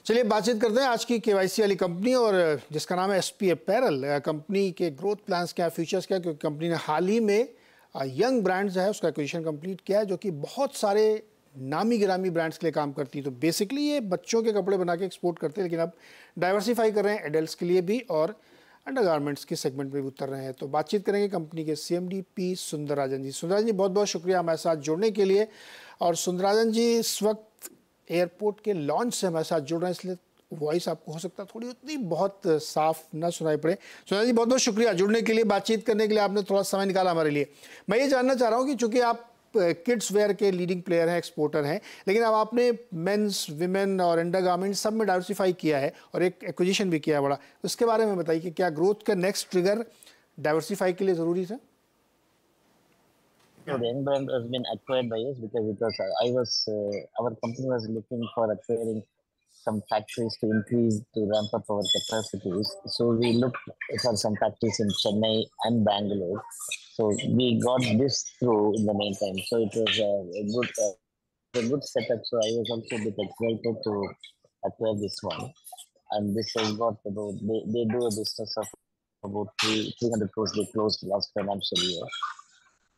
चलिए बातचीत करते हैं आज की केवाईसी वाली कंपनी और जिसका नाम है एसपी अपैरल। कंपनी के ग्रोथ प्लान्स क्या, फ्यूचर्स क्या, क्योंकि कंपनी ने हाल ही में यंग ब्रांड्स है उसका एक्विजिशन कंप्लीट किया है जो कि बहुत सारे नामी गिरामी ब्रांड्स के लिए काम करती है। तो बेसिकली ये बच्चों के कपड़े बना के एक्सपोर्ट करते हैं, लेकिन अब डाइवर्सिफाई कर रहे हैं एडल्ट्स के लिए भी और अंडरगारमेंट्स के सेगमेंट में भी उतर रहे हैं। तो बातचीत करेंगे कंपनी के सीएमडी पी सुंदरराजन जी। सुंदरराजन जी बहुत बहुत शुक्रिया हमारे साथ जुड़ने के लिए। और सुंदरराजन जी इस वक्त एयरपोर्ट के लॉन्च से हमारे साथ जुड़ रहे हैं, इसलिए वॉइस आपको हो सकता है थोड़ी उतनी बहुत साफ ना सुनाई पड़े। सुंदर जी बहुत बहुत शुक्रिया जुड़ने के लिए, बातचीत करने के लिए आपने थोड़ा समय निकाला हमारे लिए। मैं ये जानना चाह रहा हूँ कि चूंकि आप किड्स वेयर के लीडिंग प्लेयर हैं, एक्सपोर्टर हैं, लेकिन अब आपने मेंस, विमेन और अंडरगारमेंट्स सब में डाइवर्सिफाई किया है और एक एक्विजिशन भी किया बड़ा, उसके बारे में बताइए कि क्या ग्रोथ का नेक्स्ट ट्रिगर डाइवर्सिफाई के लिए जरूरी था? So the Young brand has been acquired by us because our company was looking for acquiring some factories to ramp up our capacities. So we looked for some factories in Chennai and Bangalore. So we got this through in the meantime. So it was a good setup. So I was also a bit excited to acquire this one. And this has got they do a business of about 300 crores they closed last financial year.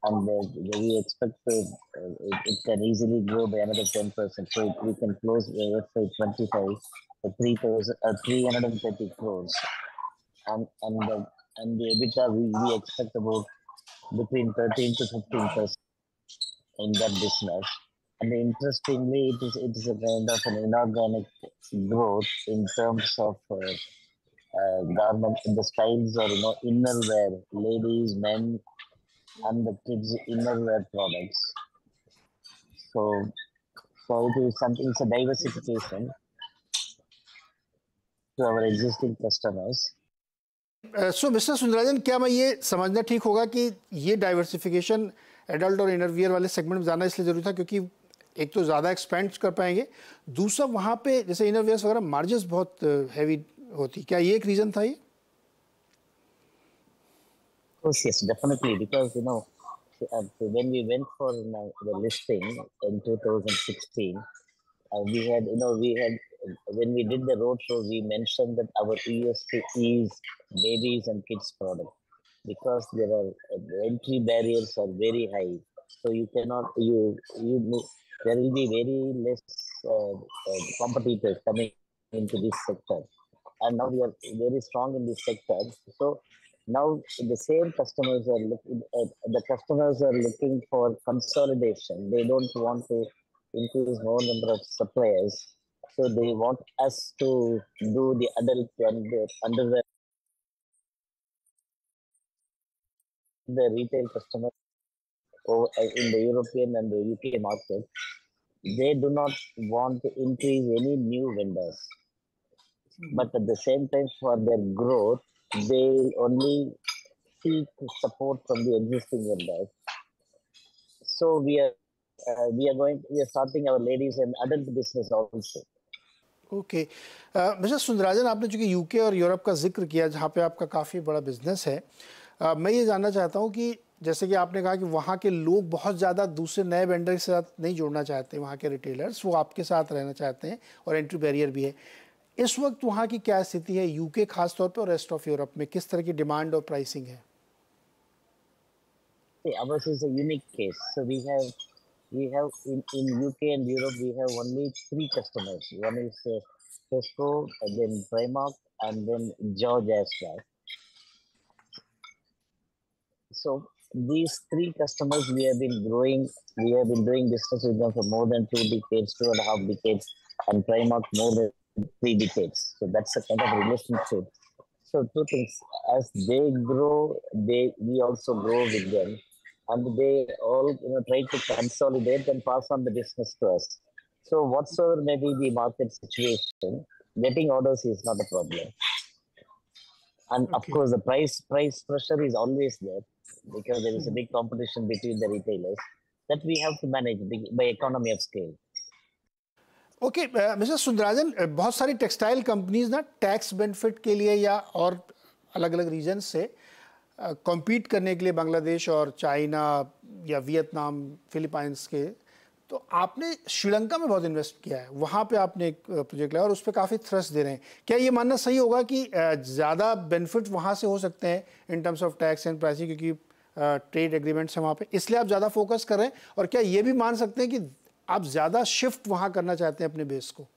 And we expect it can easily grow by another 10%. So we can close FY25 at 330 crores, and the EBITDA we expect about between 13 to 15% in that business. And interestingly, it is a kind of an inorganic growth in terms of garment in the styles or innerwear, ladies, men, and the kids innerwear products. So it is something. It's a diversification to our existing customers. So Mister Sundararajan, क्या मैं ये समझना ठीक होगा कि ये diversification adult और innerwear वाले सेगमेंट में जाना इसलिए जरूरी था क्योंकि एक तो ज़्यादा एक्सपेंड कर पाएंगे, दूसरा वहाँ पे जैसे इनरवियर्स वगैरह मार्जिन्स बहुत हैवी होती, क्या ये एक रीज़न था ये? Yes, definitely, because when we went for the listing in 2016, we had when we did the roadshow, we mentioned that our USP is babies and kids product because there are the entry barriers are very high, so you cannot there will be very less competitors coming into this sector, and now we are very strong in this sector. So now the same customers are looking for consolidation. They don't want to increase more number of suppliers, so they want us to do the adult and under the retail customers in the European and the UK market. They do not want to increase any new vendors, but at the same time, for their growth, they only seek support from the existing vendors. So we are starting our ladies and adult business also. Okay Mister Sundararajan, आपने चूंकि UK और Europe का जिक्र किया जहाँ पे आपका काफ़ी बड़ा बिजनेस है, मैं ये जानना चाहता हूँ कि जैसे कि आपने कहा कि वहाँ के लोग बहुत ज़्यादा दूसरे नए वेंडर के साथ नहीं जुड़ना चाहते, वहाँ के रिटेलर्स वो आपके साथ रहना चाहते हैं और एंट्री बैरियर भी है। इस वक्त वहाँ की क्या स्थिति है यूके खास तौर पे और रेस्ट ऑफ यूरोप में, किस तरह की डिमांड और प्राइसिंग है? Ours is a unique case. So we have in UK and Europe we have only 3 customers. One is Tesco, and then Primark, and then George as well. So these 3 customers we have been growing. We have been doing business with them for more than 2 decades, 2.5 decades, and Primark more than 3 decades. So that's a kind of relationship. So 2 things: as they grow, we also grow with them, and they all try to consolidate and pass on the business to us. So whatsoever may be the market situation, getting orders is not a problem. And of course, the price pressure is always there because there is a big competition between the retailers that we have to manage by economy of scale. Okay Mister Sundararajan, बहुत सारी textile companies ना tax benefit के लिए या और अलग अलग reason से कॉम्पीट करने के लिए बांग्लादेश और चाइना या वियतनाम, फिलीपाइंस के तो आपने श्रीलंका में बहुत इन्वेस्ट किया है, वहाँ पे आपने एक प्रोजेक्ट लाया और उस पर काफ़ी थ्रस्ट दे रहे हैं। क्या ये मानना सही होगा कि ज़्यादा बेनिफिट वहाँ से हो सकते हैं in terms of tax and pricing, क्योंकि ट्रेड एग्रीमेंट्स हैं वहाँ पे, इसलिए आप ज़्यादा फोकस कर रहे हैं? और क्या ये भी मान सकते हैं कि आप ज़्यादा शिफ्ट वहाँ करना चाहते हैं अपने बेस को?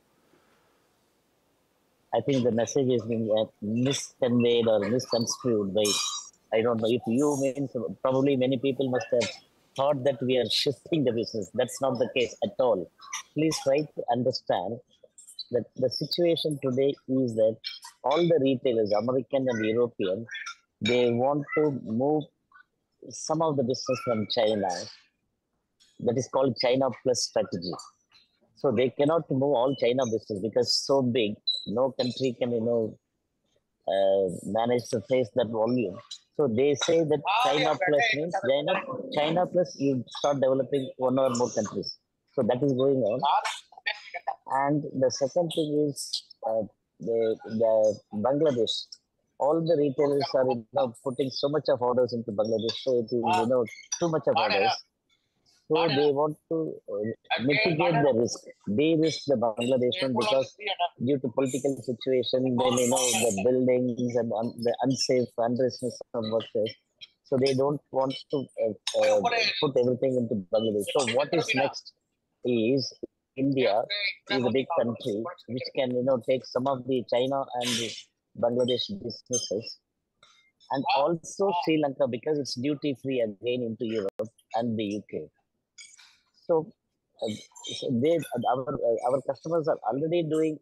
I think the message is being misconveyed or misconstrued by, I don't know, if you means probably many people must have thought that we are shifting the business. That's not the case at all. Please try to understand that the situation today is that all the retailers, American and European, they want to move some of the business from China. That is called China Plus strategy. So they cannot move all China business because so big, no country can manage to face that volume. So they say that China Plus means China Plus you start developing one or more countries. So that is going on. And the second thing is the Bangladesh. All the retailers are putting so much of orders into Bangladesh, so it is too much of orders. So they want to mitigate the risk, de-risk the Bangladesh one, because due to political situation, then the buildings and the unsafe, unrestness of workers. So they don't want to put everything into Bangladesh. So what is next is India is a big country which can take some of the China and the Bangladesh businesses, and also Sri Lanka because it's duty free again into Europe and the UK. So our customers are already doing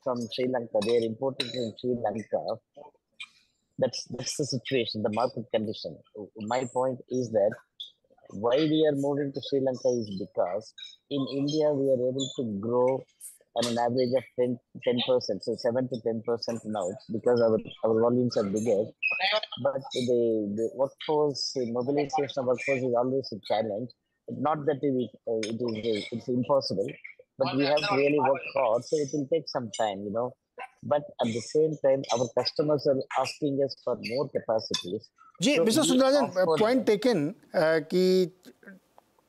from Sri Lanka. They are importing from Sri Lanka. That's the situation, the market condition. My point is that why we are moving to Sri Lanka is because in India we are able to grow on an average of 10%, so 7 to 10% now, because our volumes are bigger. But the workforce, mobilization of workforce is always a challenge. Not that it's impossible, but we have to really work hard, so it will take some time, But at the same time, our customers are asking us for more capacities. जी mister Sundarajan, point taken कि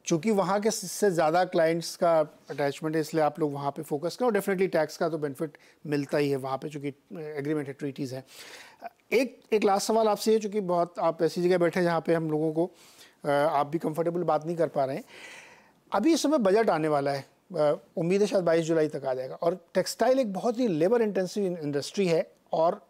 चूंकि वहाँ के से ज़्यादा clients का attachment है, इसलिए आप लोग वहाँ पे फोकस करो। डेफिनेटली टैक्स का तो बेनिफिट मिलता ही है वहाँ पे, चूंकि एग्रीमेंट है, ट्रीटीज़ है। एक लास्ट सवाल आपसे ये, चूंकि बहुत आप ऐसी जगह बैठे जहाँ पे हम लोगों को आप भी कंफर्टेबल बात नहीं कर पा रहे हैं। अभी इस समय बजट आने वाला है, उम्मीद है शायद 22 जुलाई तक आ जाएगा, और टेक्सटाइल एक बहुत ही लेबर इंटेंसिव इंडस्ट्री है, और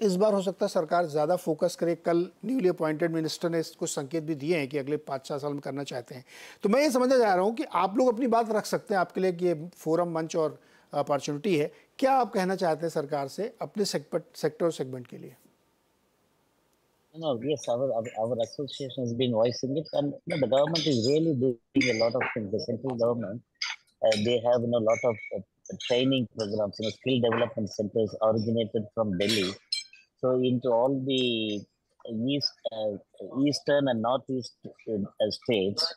इस बार हो सकता है सरकार ज़्यादा फोकस करे। कल न्यूली अपॉइंटेड मिनिस्टर ने कुछ संकेत भी दिए हैं कि अगले 5-6 साल में करना चाहते हैं। तो मैं ये समझना चाह रहा हूँ कि आप लोग अपनी बात रख सकते हैं, आपके लिए ये फोरम, मंच और अपॉर्चुनिटी है। क्या आप कहना चाहते हैं सरकार से अपने सेक्टर और सेगमेंट के लिए? No, yes, our association has been voicing it, and the government is really doing a lot of things. The central government, they have a lot of training programs, skill development centers originated from Delhi. So into all the eastern and northeast states,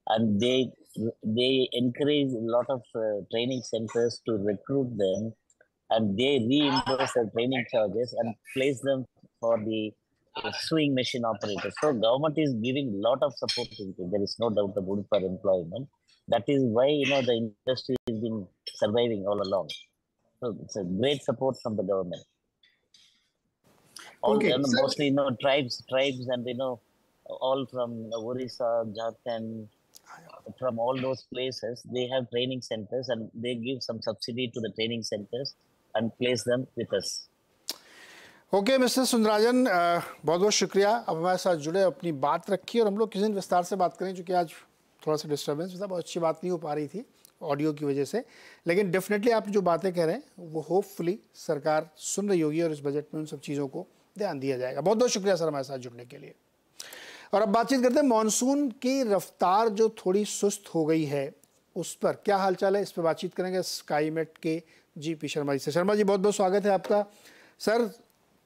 and they encourage a lot of training centers to recruit them, and they reimburse their training charges and place them for the sewing machine operators. So government is giving a lot of support to it. There is no doubt about it for employment. That is why the industry has been surviving all along. So it's a great support from the government. All mostly tribes and all from Orissa, Jharkhand, from all those places, they have training centers and they give some subsidy to the training centers and place them with us. Okay mister Sundarajan, बहुत बहुत शुक्रिया, अब हमारे साथ जुड़े, अपनी बात रखी, और हम लोग किसी दिन विस्तार से बात करें, क्योंकि आज थोड़ा सा डिस्टर्बेंस था, बहुत अच्छी बात नहीं हो पा रही थी ऑडियो की वजह से। लेकिन डेफिनेटली आप जो बातें कह रहे हैं वो होपफुली सरकार सुन रही होगी और इस बजट में उन सब चीज़ों को ध्यान दिया जाएगा। बहुत बहुत शुक्रिया सर हमारे साथ जुड़ने के लिए। और अब बातचीत करते हैं मानसून की रफ्तार जो थोड़ी सुस्त हो गई है उस पर क्या हालचाल है, इस पर बातचीत करेंगे स्काईमेट के जी.पी. शर्मा जी से। शर्मा जी, बहुत बहुत स्वागत है आपका। सर,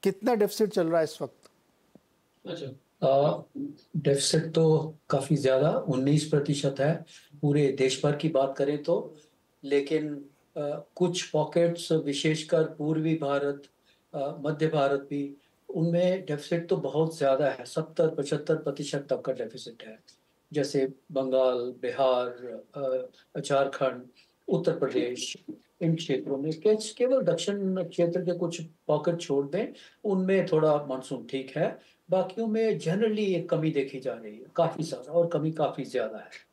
कितना डेफिसिट चल रहा है इस वक्त? डेफिसिट तो काफी ज्यादा 19% है पूरे देश भर की बात करें तो, लेकिन कुछ पॉकेट्स विशेषकर पूर्वी भारत, मध्य भारत भी, उनमें डेफिसिट तो बहुत ज्यादा है, 70-75% तक का डेफिसिट है। जैसे बंगाल, बिहार, झारखंड, उत्तर प्रदेश, इन क्षेत्रों में केवल दक्षिण क्षेत्र के कुछ पॉकेट छोड़ दें, उनमें थोड़ा मानसून ठीक है। बाकियों में जनरली एक कमी देखी जा रही है, काफ़ी ज़्यादा, और कमी काफ़ी ज़्यादा है।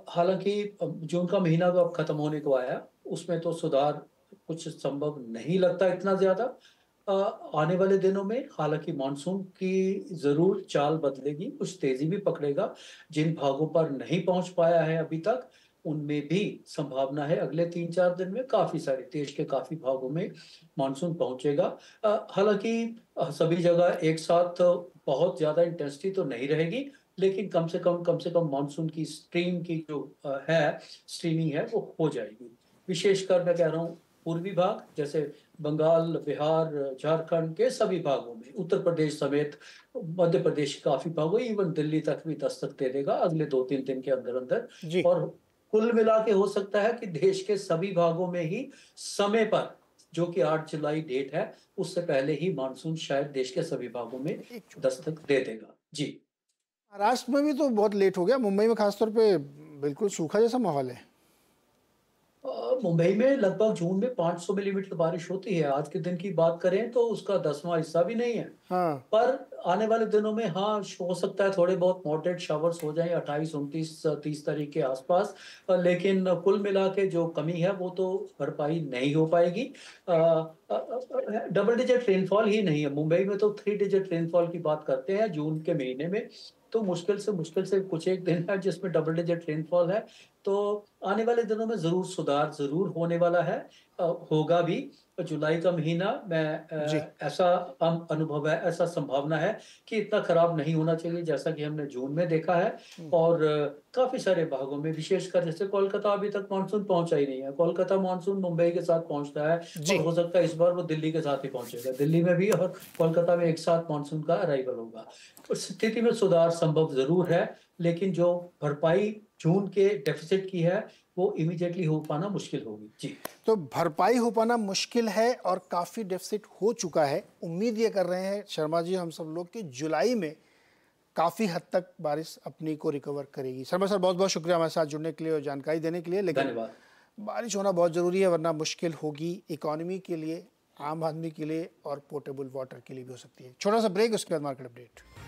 हालांकि जून का महीना तो अब खत्म होने को आया, उसमें तो सुधार कुछ संभव नहीं लगता इतना ज़्यादा। आने वाले दिनों में हालांकि मानसून की ज़रूर चाल बदलेगी, कुछ तेज़ी भी पकड़ेगा। जिन भागों पर नहीं पहुंच पाया है अभी तक, उनमें भी संभावना है अगले 3-4 दिन में काफ़ी सारे देश के काफ़ी भागों में मानसून पहुंचेगा। हालांकि सभी जगह एक साथ बहुत ज़्यादा इंटेंसिटी तो नहीं रहेगी, लेकिन कम से कम मानसून की स्ट्रीम की जो स्ट्रीमिंग है वो हो जाएगी। विशेषकर मैं कह रहा हूँ पूर्वी भाग, जैसे बंगाल, बिहार, झारखंड के सभी भागों में, उत्तर प्रदेश समेत मध्य प्रदेश के काफी भागों, इवन दिल्ली तक भी दस्तक दे देगा अगले 2-3 दिन के अंदर अंदर। जी। और कुल मिला के हो सकता है कि देश के सभी भागों में ही समय पर, जो कि 8 जुलाई डेट है, उससे पहले ही मानसून शायद देश के सभी भागों में दस्तक दे देगा। जी। महाराष्ट्र में भी तो बहुत लेट हो गया, मुंबई में खासतौर पे बिल्कुल सूखा जैसा माहौल है। मुंबई में लगभग जून में 500 मिलीमीटर बारिश होती है। आज के दिन की बात करें तो उसका 10वां हिस्सा भी नहीं है। हाँ। पर आने वाले दिनों में हाँ, हो सकता है थोड़े बहुत मॉडरेट शावर्स हो जाएं 28, 29, 30 तारीख के आसपास। लेकिन कुल मिला के जो कमी है वो तो भरपाई नहीं हो पाएगी। डबल डिजिट रेनफॉल ही नहीं है मुंबई में, तो 3 डिजिट रेनफॉल की बात करते हैं जून के महीने में। तो मुश्किल से कुछ एक दिन है जिसमें डबल डिजिट रेनफॉल है। तो आने वाले दिनों में जरूर सुधार जरूर होने वाला है, होगा भी। जुलाई का महीना मैं जी। ऐसा अनुभव है, ऐसा संभावना है कि इतना खराब नहीं होना चाहिए जैसा कि हमने जून में देखा है। और काफी सारे भागों में, विशेषकर जैसे कोलकाता अभी तक मानसून पहुंचा ही नहीं है। कोलकाता मानसून मुंबई के साथ पहुंचता है, जी। और हो सकता है इस बार वो दिल्ली के साथ ही पहुंचेगा। दिल्ली में भी और कोलकाता में एक साथ मानसून का अराइवल होगा। उस स्थिति में सुधार संभव जरूर है, लेकिन जो भरपाई जून के डेफिसिट की है वो इमीडिएटली हो पाना मुश्किल होगी। जी। तो भरपाई हो पाना मुश्किल है और काफ़ी डेफिसिट हो चुका है। उम्मीद ये कर रहे हैं शर्मा जी हम सब लोग कि जुलाई में काफ़ी हद तक बारिश अपनी को रिकवर करेगी। शर्मा सर बहुत बहुत शुक्रिया हमारे साथ जुड़ने के लिए और जानकारी देने के लिए। लेकिन धन्यवाद। बारिश होना बहुत ज़रूरी है, वरना मुश्किल होगी इकोनॉमी के लिए, आम आदमी के लिए और पोर्टेबल वाटर के लिए भी हो सकती है। छोटा सा ब्रेक, उसके बाद मार्केट अपडेट।